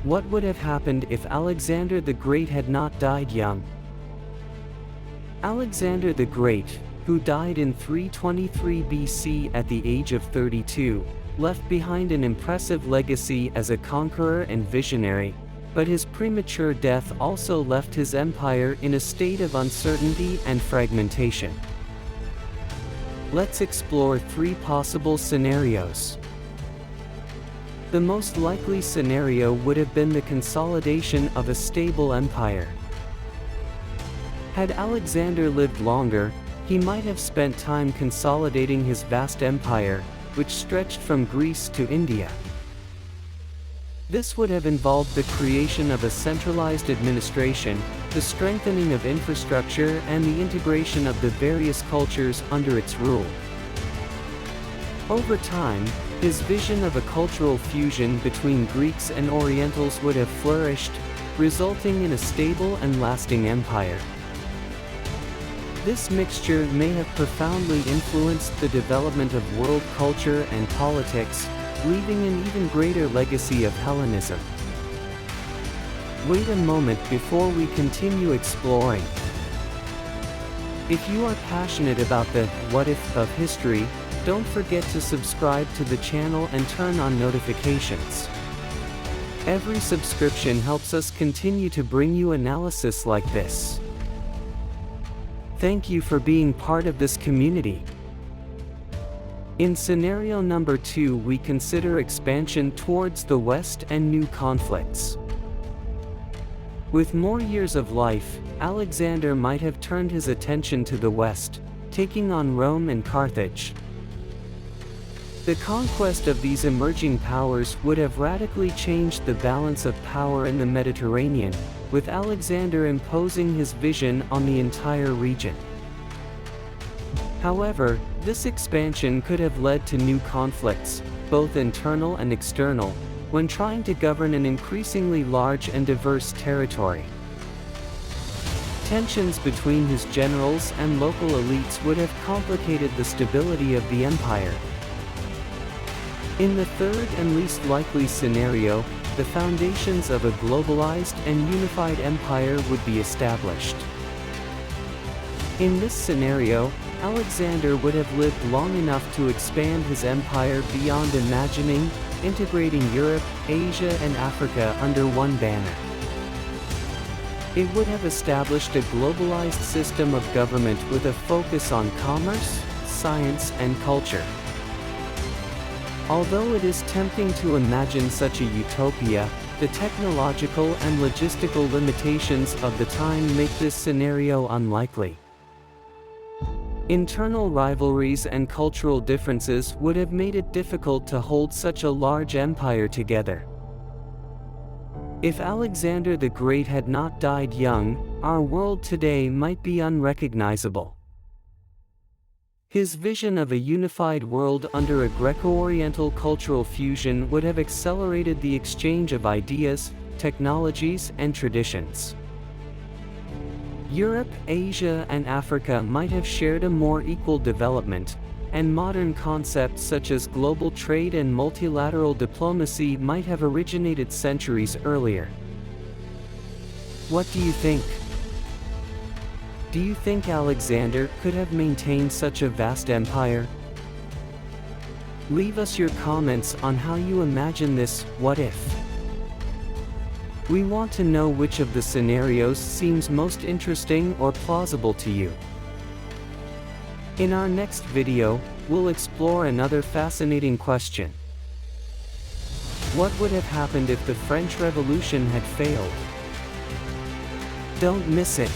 What would have happened if Alexander the Great had not died young? Alexander the Great, who died in 323 BC at the age of 32, left behind an impressive legacy as a conqueror and visionary, but his premature death also left his empire in a state of uncertainty and fragmentation. Let's explore 3 possible scenarios. The most likely scenario would have been the consolidation of a stable empire. Had Alexander lived longer, he might have spent time consolidating his vast empire, which stretched from Greece to India. This would have involved the creation of a centralized administration, the strengthening of infrastructure, and the integration of the various cultures under its rule. Over time, his vision of a cultural fusion between Greeks and Orientals would have flourished, resulting in a stable and lasting empire. This mixture may have profoundly influenced the development of world culture and politics, leaving an even greater legacy of Hellenism. Wait a moment before we continue exploring. If you are passionate about the what if of history, don't forget to subscribe to the channel and turn on notifications. Every subscription helps us continue to bring you analysis like this. Thank you for being part of this community. In scenario number 2, we consider expansion towards the west and new conflicts. With more years of life, Alexander might have turned his attention to the west, taking on Rome and Carthage. The conquest of these emerging powers would have radically changed the balance of power in the Mediterranean, with Alexander imposing his vision on the entire region. However, this expansion could have led to new conflicts, both internal and external, when trying to govern an increasingly large and diverse territory. Tensions between his generals and local elites would have complicated the stability of the empire. In the third and least likely scenario, the foundations of a globalized and unified empire would be established. In this scenario, Alexander would have lived long enough to expand his empire beyond imagining, integrating Europe, Asia, and Africa under one banner. It would have established a globalized system of government with a focus on commerce, science, and culture. Although it is tempting to imagine such a utopia, the technological and logistical limitations of the time make this scenario unlikely. Internal rivalries and cultural differences would have made it difficult to hold such a large empire together. If Alexander the Great had not died young, our world today might be unrecognizable. His vision of a unified world under a Greco-Oriental cultural fusion would have accelerated the exchange of ideas, technologies, and traditions. Europe, Asia, and Africa might have shared a more equal development, and modern concepts such as global trade and multilateral diplomacy might have originated centuries earlier. What do you think? Do you think Alexander could have maintained such a vast empire? Leave us your comments on how you imagine this what if. We want to know which of the scenarios seems most interesting or plausible to you. In our next video, we'll explore another fascinating question. What would have happened if the French Revolution had failed? Don't miss it.